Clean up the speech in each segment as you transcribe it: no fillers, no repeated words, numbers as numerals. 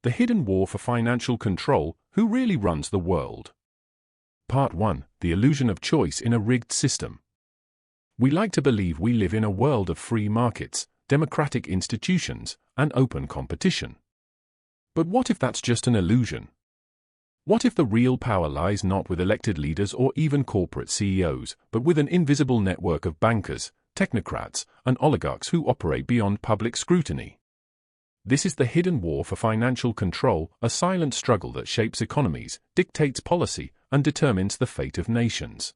The Hidden War for Financial Control: Who Really Runs the World? Part 1. The Illusion of Choice in a Rigged System. We like to believe we live in a world of free markets, democratic institutions, and open competition. But what if that's just an illusion? What if the real power lies not with elected leaders or even corporate CEOs, but with an invisible network of bankers, technocrats, and oligarchs who operate beyond public scrutiny? This is the hidden war for financial control, a silent struggle that shapes economies, dictates policy, and determines the fate of nations.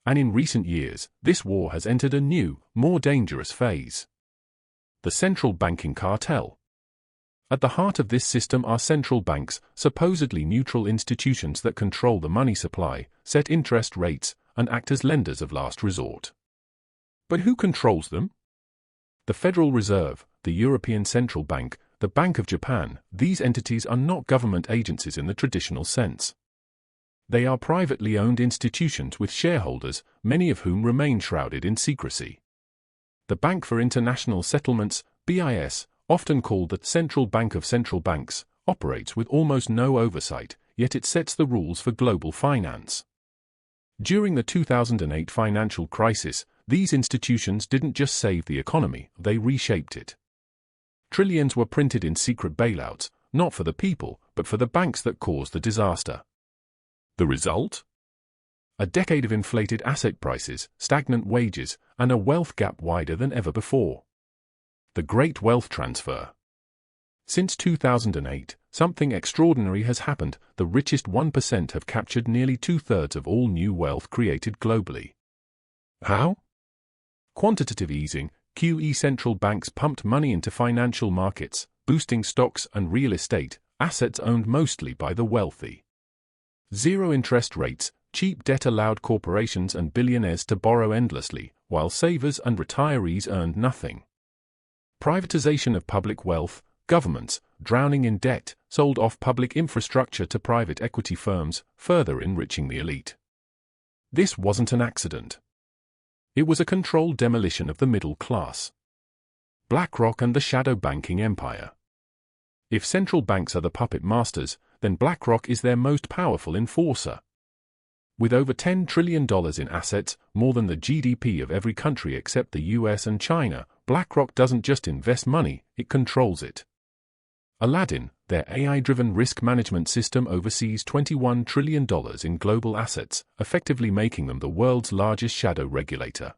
And in recent years, this war has entered a new, more dangerous phase. The central banking cartel. At the heart of this system are central banks, supposedly neutral institutions that control the money supply, set interest rates, and act as lenders of last resort. But who controls them? The Federal Reserve, the European Central Bank, the Bank of Japan. These entities are not government agencies in the traditional sense. They are privately owned institutions with shareholders, many of whom remain shrouded in secrecy. The Bank for International Settlements, BIS, often called the Central Bank of Central Banks, operates with almost no oversight, yet it sets the rules for global finance. During the 2008 financial crisis, these institutions didn't just save the economy, they reshaped it. Trillions were printed in secret bailouts, not for the people, but for the banks that caused the disaster. The result? A decade of inflated asset prices, stagnant wages, and a wealth gap wider than ever before. The Great Wealth Transfer. Since 2008, something extraordinary has happened. The richest 1% have captured nearly 2/3 of all new wealth created globally. How? Quantitative easing, QE. Central banks pumped money into financial markets, boosting stocks and real estate, assets owned mostly by the wealthy. Zero interest rates, cheap debt allowed corporations and billionaires to borrow endlessly, while savers and retirees earned nothing. Privatization of public wealth, governments, drowning in debt, sold off public infrastructure to private equity firms, further enriching the elite. This wasn't an accident. It was a controlled demolition of the middle class. BlackRock and the shadow banking empire. If central banks are the puppet masters, then BlackRock is their most powerful enforcer. With over $10 trillion in assets, more than the GDP of every country except the US and China, BlackRock doesn't just invest money, it controls it. Aladdin, their AI-driven risk management system, oversees $21 trillion in global assets, effectively making them the world's largest shadow regulator.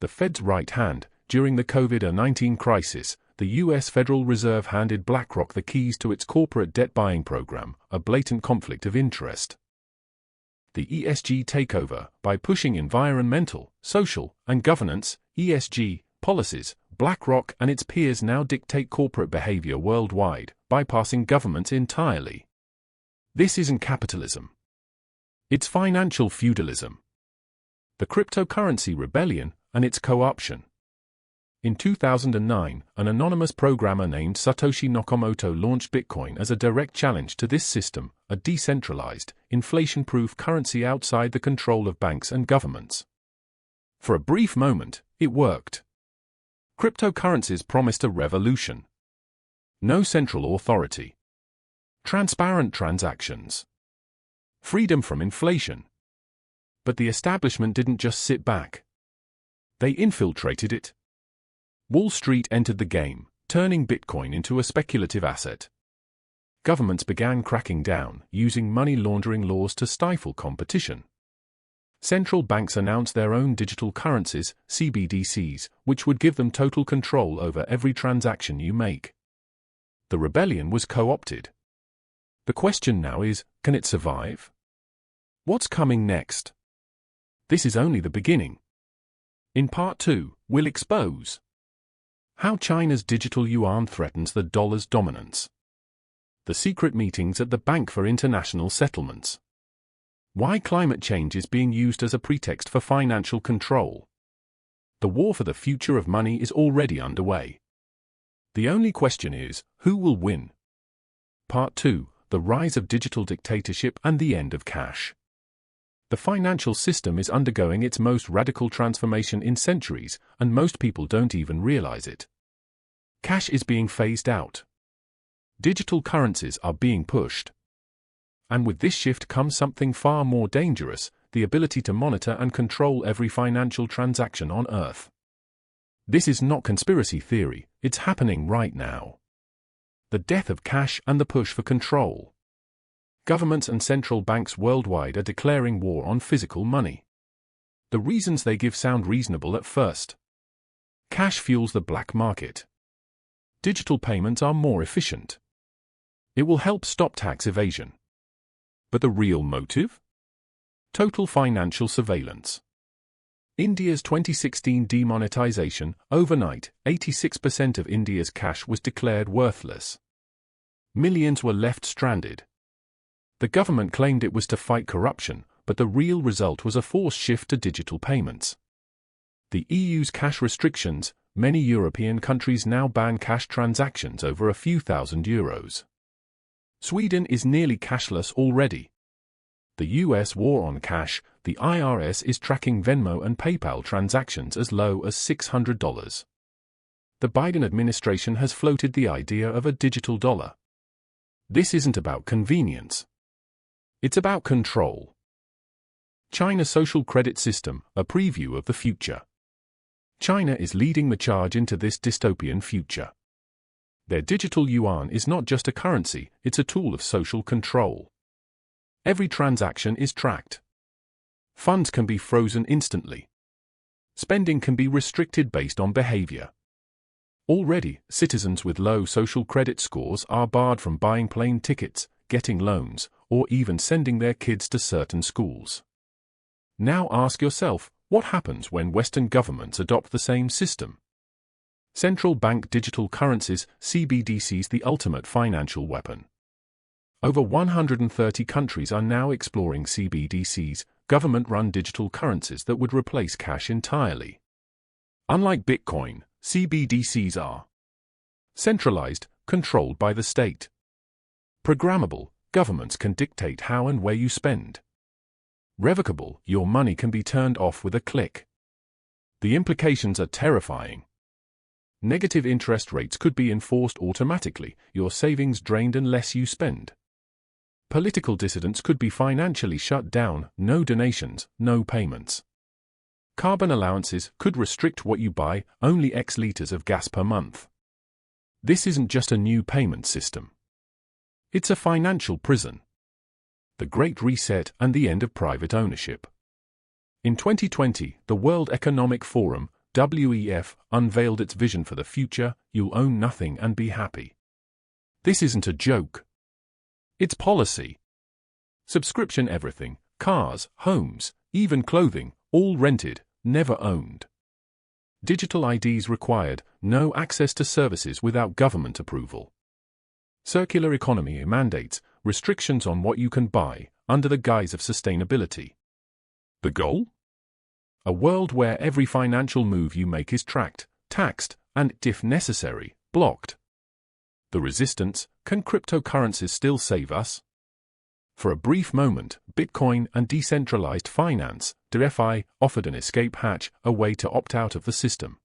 The Fed's right hand. During the COVID-19 crisis, the U.S. Federal Reserve handed BlackRock the keys to its corporate debt buying program, a blatant conflict of interest. The ESG takeover. By pushing environmental, social, and governance (ESG) policies, BlackRock and its peers now dictate corporate behavior worldwide, bypassing governments entirely. This isn't capitalism. It's financial feudalism. The cryptocurrency rebellion and its co-option. In 2009, an anonymous programmer named Satoshi Nakamoto launched Bitcoin as a direct challenge to this system, a decentralized, inflation-proof currency outside the control of banks and governments. For a brief moment, it worked. Cryptocurrencies promised a revolution. No central authority. Transparent transactions. Freedom from inflation. But the establishment didn't just sit back. They infiltrated it. Wall Street entered the game, turning Bitcoin into a speculative asset. Governments began cracking down, using money laundering laws to stifle competition. Central banks announced their own digital currencies, CBDCs, which would give them total control over every transaction you make. The rebellion was co-opted. The question now is, can it survive? What's coming next? This is only the beginning. In Part 2, we'll expose how China's digital yuan threatens the dollar's dominance. The secret meetings at the Bank for International Settlements. Why climate change is being used as a pretext for financial control. The war for the future of money is already underway. The only question is, who will win? Part 2, the rise of digital dictatorship and the end of cash. The financial system is undergoing its most radical transformation in centuries, and most people don't even realize it. Cash is being phased out. Digital currencies are being pushed. And with this shift comes something far more dangerous, the ability to monitor and control every financial transaction on Earth. This is not conspiracy theory, it's happening right now. The death of cash and the push for control. Governments and central banks worldwide are declaring war on physical money. The reasons they give sound reasonable at first. Cash fuels the black market. Digital payments are more efficient. It will help stop tax evasion. But the real motive? Total financial surveillance. India's 2016 demonetization, overnight, 86% of India's cash was declared worthless. Millions were left stranded. The government claimed it was to fight corruption, but the real result was a forced shift to digital payments. The EU's cash restrictions, many European countries now ban cash transactions over a few thousand euros. Sweden is nearly cashless already. The US war on cash, the IRS is tracking Venmo and PayPal transactions as low as $600. The Biden administration has floated the idea of a digital dollar. This isn't about convenience. It's about control. China's social credit system, a preview of the future. China is leading the charge into this dystopian future. Their digital yuan is not just a currency, it's a tool of social control. Every transaction is tracked. Funds can be frozen instantly. Spending can be restricted based on behavior. Already, citizens with low social credit scores are barred from buying plane tickets, getting loans, or even sending their kids to certain schools. Now ask yourself, what happens when Western governments adopt the same system? Central bank digital currencies, CBDCs, the ultimate financial weapon. Over 130 countries are now exploring CBDCs, government-run digital currencies that would replace cash entirely. Unlike Bitcoin, CBDCs are centralized, controlled by the state. Programmable, governments can dictate how and where you spend. Revocable, your money can be turned off with a click. The implications are terrifying. Negative interest rates could be enforced automatically, your savings drained unless you spend. Political dissidents could be financially shut down, no donations, no payments. Carbon allowances could restrict what you buy, only X liters of gas per month. This isn't just a new payment system. It's a financial prison. The Great Reset and the end of private ownership. In 2020, the World Economic Forum, WEF, unveiled its vision for the future: you'll own nothing and be happy. This isn't a joke. It's policy. Subscription everything, cars, homes, even clothing, all rented, never owned. Digital IDs required, no access to services without government approval. Circular economy mandates, restrictions on what you can buy, under the guise of sustainability. The goal? A world where every financial move you make is tracked, taxed, and, if necessary, blocked. The resistance: can cryptocurrencies still save us? For a brief moment, Bitcoin and decentralized finance, DeFi, offered an escape hatch, a way to opt out of the system.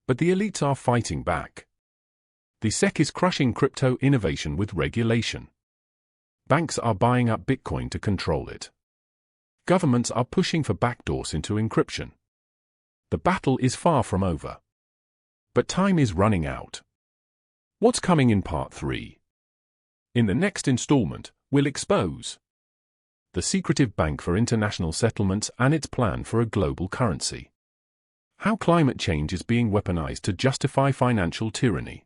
But the elites are fighting back. The SEC is crushing crypto innovation with regulation. Banks are buying up Bitcoin to control it. Governments are pushing for backdoors into encryption. The battle is far from over. But time is running out. What's coming in Part 3? In the next installment, we'll expose the secretive Bank for International Settlements and its plan for a global currency. How climate change is being weaponized to justify financial tyranny.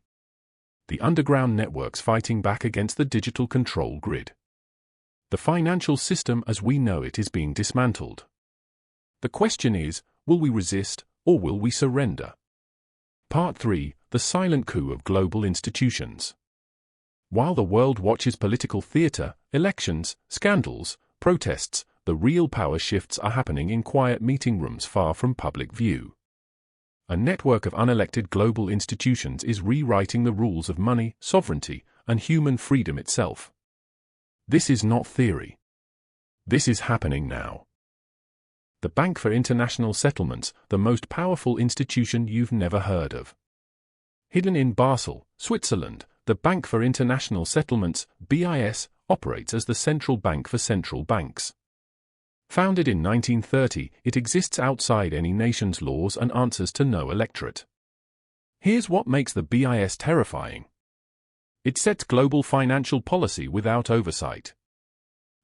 The underground networks fighting back against the digital control grid. The financial system as we know it is being dismantled. The question is, will we resist, or will we surrender? Part 3, the silent coup of global institutions. While the world watches political theater, elections, scandals, protests, the real power shifts are happening in quiet meeting rooms far from public view. A network of unelected global institutions is rewriting the rules of money, sovereignty, and human freedom itself. This is not theory. This is happening now. The Bank for International Settlements, the most powerful institution you've never heard of. Hidden in Basel, Switzerland, The Bank for International Settlements, BIS, operates as the central bank for central banks. Founded in 1930, it exists outside any nation's laws and answers to no electorate. Here's what makes the BIS terrifying. It sets global financial policy without oversight.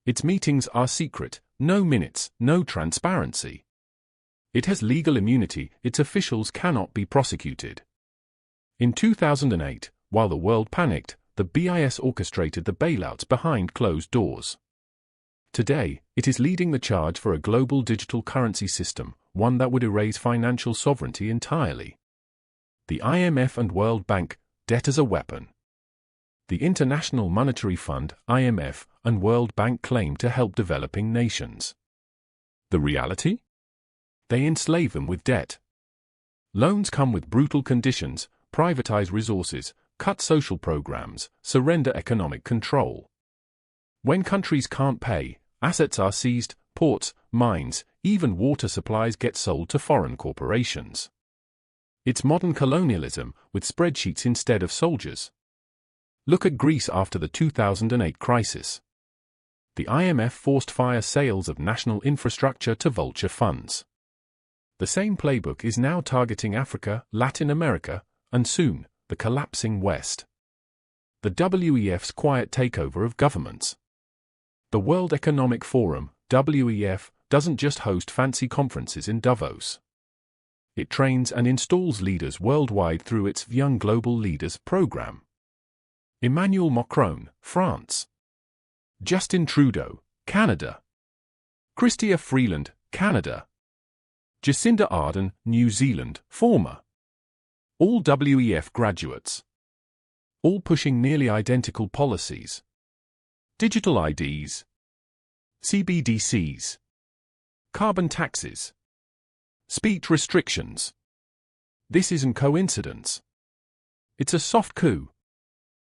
Its meetings are secret, no minutes, no transparency. It has legal immunity, its officials cannot be prosecuted. In 2008, while the world panicked, the BIS orchestrated the bailouts behind closed doors. Today, it is leading the charge for a global digital currency system, one that would erase financial sovereignty entirely. The IMF and World Bank, debt as a weapon. The International Monetary Fund, IMF, and World Bank claim to help developing nations. The reality? They enslave them with debt. Loans come with brutal conditions, privatize resources, cut social programs, surrender economic control. When countries can't pay, assets are seized, ports, mines, even water supplies get sold to foreign corporations. It's modern colonialism, with spreadsheets instead of soldiers. Look at Greece after the 2008 crisis. The IMF forced fire sales of national infrastructure to vulture funds. The same playbook is now targeting Africa, Latin America, and soon, the collapsing West. The WEF's quiet takeover of governments. The World Economic Forum, WEF, doesn't just host fancy conferences in Davos. It trains and installs leaders worldwide through its Young Global Leaders program. Emmanuel Macron, France. Justin Trudeau, Canada. Chrystia Freeland, Canada. Jacinda Ardern, New Zealand, former. All WEF graduates. All pushing nearly identical policies. Digital IDs. CBDCs. Carbon taxes. Speech restrictions. This isn't coincidence. It's a soft coup.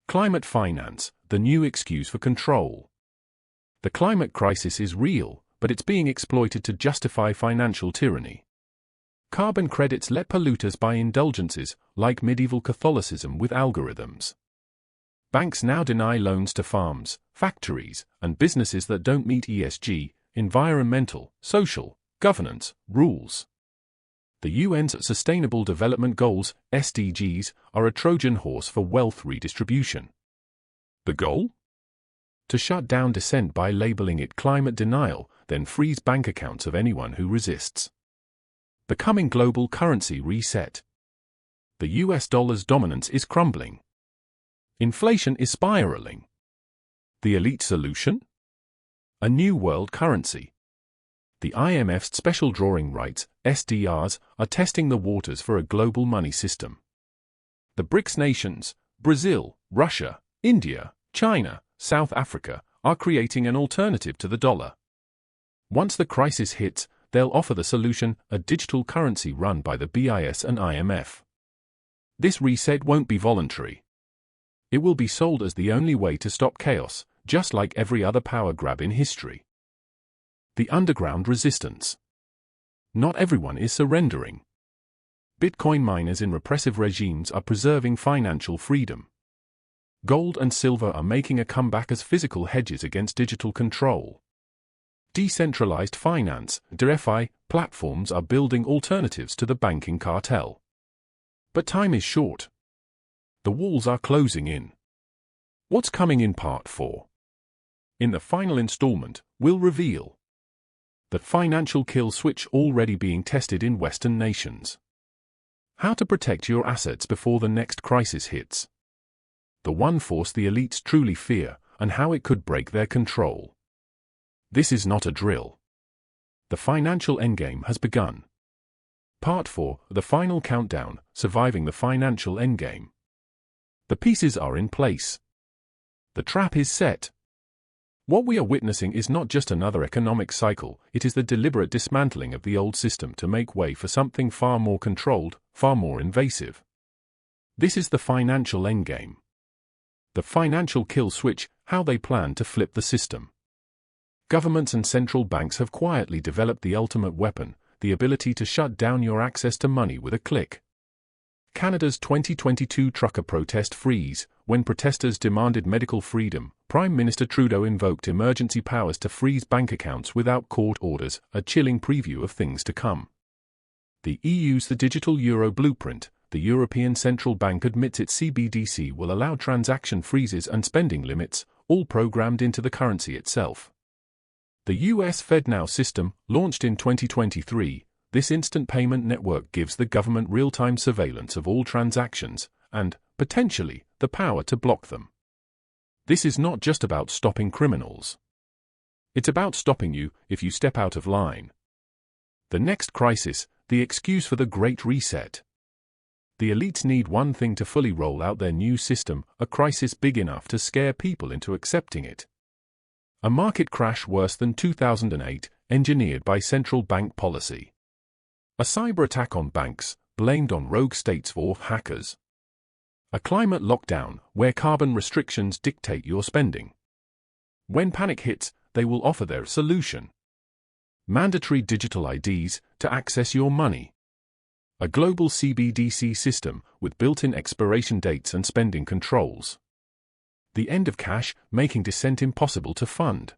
Climate finance, the new excuse for control. The climate crisis is real, but it's being exploited to justify financial tyranny. Carbon credits let polluters buy indulgences, like medieval Catholicism with algorithms. Banks now deny loans to farms, factories, and businesses that don't meet ESG, environmental, social, governance, rules. The UN's Sustainable Development Goals, SDGs, are a Trojan horse for wealth redistribution. The goal? To shut down dissent by labeling it climate denial, then freeze bank accounts of anyone who resists. The coming global currency reset. The US dollar's dominance is crumbling. Inflation is spiraling. The elite solution? A new world currency. The IMF's special drawing rights, SDRs, are testing the waters for a global money system. The BRICS nations, Brazil, Russia, India, China, South Africa, are creating an alternative to the dollar. Once the crisis hits, they'll offer the solution, a digital currency run by the BIS and IMF. This reset won't be voluntary. It will be sold as the only way to stop chaos, just like every other power grab in history. The underground resistance. Not everyone is surrendering. Bitcoin miners in repressive regimes are preserving financial freedom. Gold and silver are making a comeback as physical hedges against digital control. Decentralized finance, DeFi, platforms are building alternatives to the banking cartel. But time is short. The walls are closing in. What's coming in Part 4? In the final installment, we'll reveal the financial kill switch already being tested in Western nations. How to protect your assets before the next crisis hits. The one force the elites truly fear, and how it could break their control. This is not a drill. The financial endgame has begun. Part 4, the final countdown, surviving the financial endgame. The pieces are in place. The trap is set. What we are witnessing is not just another economic cycle, it is the deliberate dismantling of the old system to make way for something far more controlled, far more invasive. This is the financial endgame. The financial kill switch, how they plan to flip the system. Governments and central banks have quietly developed the ultimate weapon, the ability to shut down your access to money with a click. Canada's 2022 trucker protest freeze. When protesters demanded medical freedom, Prime Minister Trudeau invoked emergency powers to freeze bank accounts without court orders, a chilling preview of things to come. The EU's The Digital Euro Blueprint. The European Central Bank admits its CBDC will allow transaction freezes and spending limits, all programmed into the currency itself. The US FedNow system, launched in 2023, this instant payment network gives the government real-time surveillance of all transactions and, potentially, the power to block them. This is not just about stopping criminals. It's about stopping you if you step out of line. The next crisis, the excuse for the Great Reset. The elites need one thing to fully roll out their new system, a crisis big enough to scare people into accepting it. A market crash worse than 2008, engineered by central bank policy. A cyber attack on banks, blamed on rogue states or hackers. A climate lockdown, where carbon restrictions dictate your spending. When panic hits, they will offer their solution. Mandatory digital IDs to access your money. A global CBDC system with built-in expiration dates and spending controls. The end of cash, making dissent impossible to fund.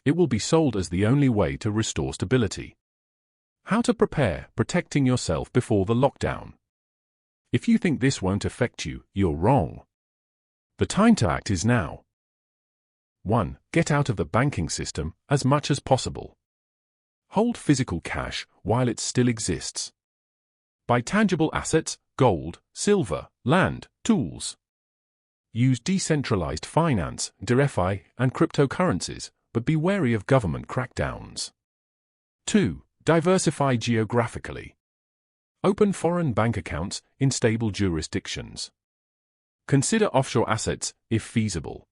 It will be sold as the only way to restore stability. How to prepare, protecting yourself before the lockdown. If you think this won't affect you, you're wrong. The time to act is now. 1. Get out of the banking system as much as possible. Hold physical cash while it still exists. Buy tangible assets, gold, silver, land, tools. Use decentralized finance, DeFi, and cryptocurrencies, but be wary of government crackdowns. 2. Diversify geographically. Open foreign bank accounts in stable jurisdictions. Consider offshore assets, if feasible.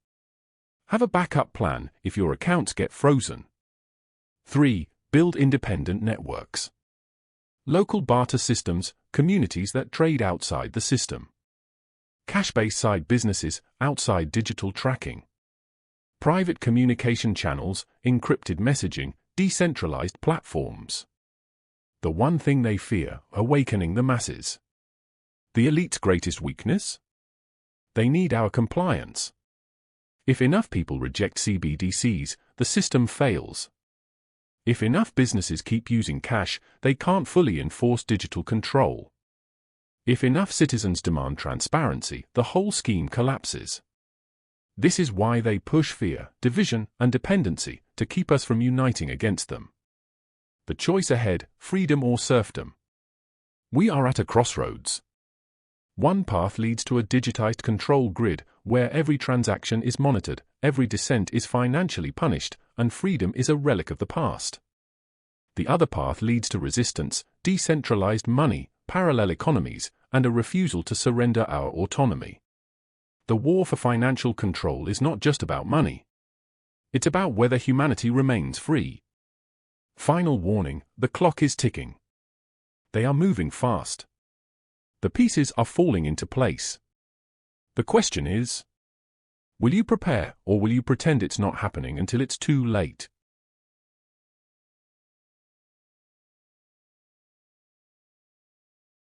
Have a backup plan if your accounts get frozen. 3. Build independent networks. Local barter systems, communities that trade outside the system. Cash-based side businesses, outside digital tracking. Private communication channels, encrypted messaging, decentralized platforms. The one thing they fear, awakening the masses. The elite's greatest weakness? They need our compliance. If enough people reject CBDCs, the system fails. If enough businesses keep using cash, they can't fully enforce digital control. If enough citizens demand transparency, the whole scheme collapses. This is why they push fear, division, and dependency to keep us from uniting against them. The choice ahead, freedom or serfdom. We are at a crossroads. One path leads to a digitized control grid where every transaction is monitored, every dissent is financially punished, and freedom is a relic of the past. The other path leads to resistance, decentralized money, parallel economies, and a refusal to surrender our autonomy. The war for financial control is not just about money. It's about whether humanity remains free. Final warning, the clock is ticking. They are moving fast. The pieces are falling into place. The question is, will you prepare or will you pretend it's not happening until it's too late?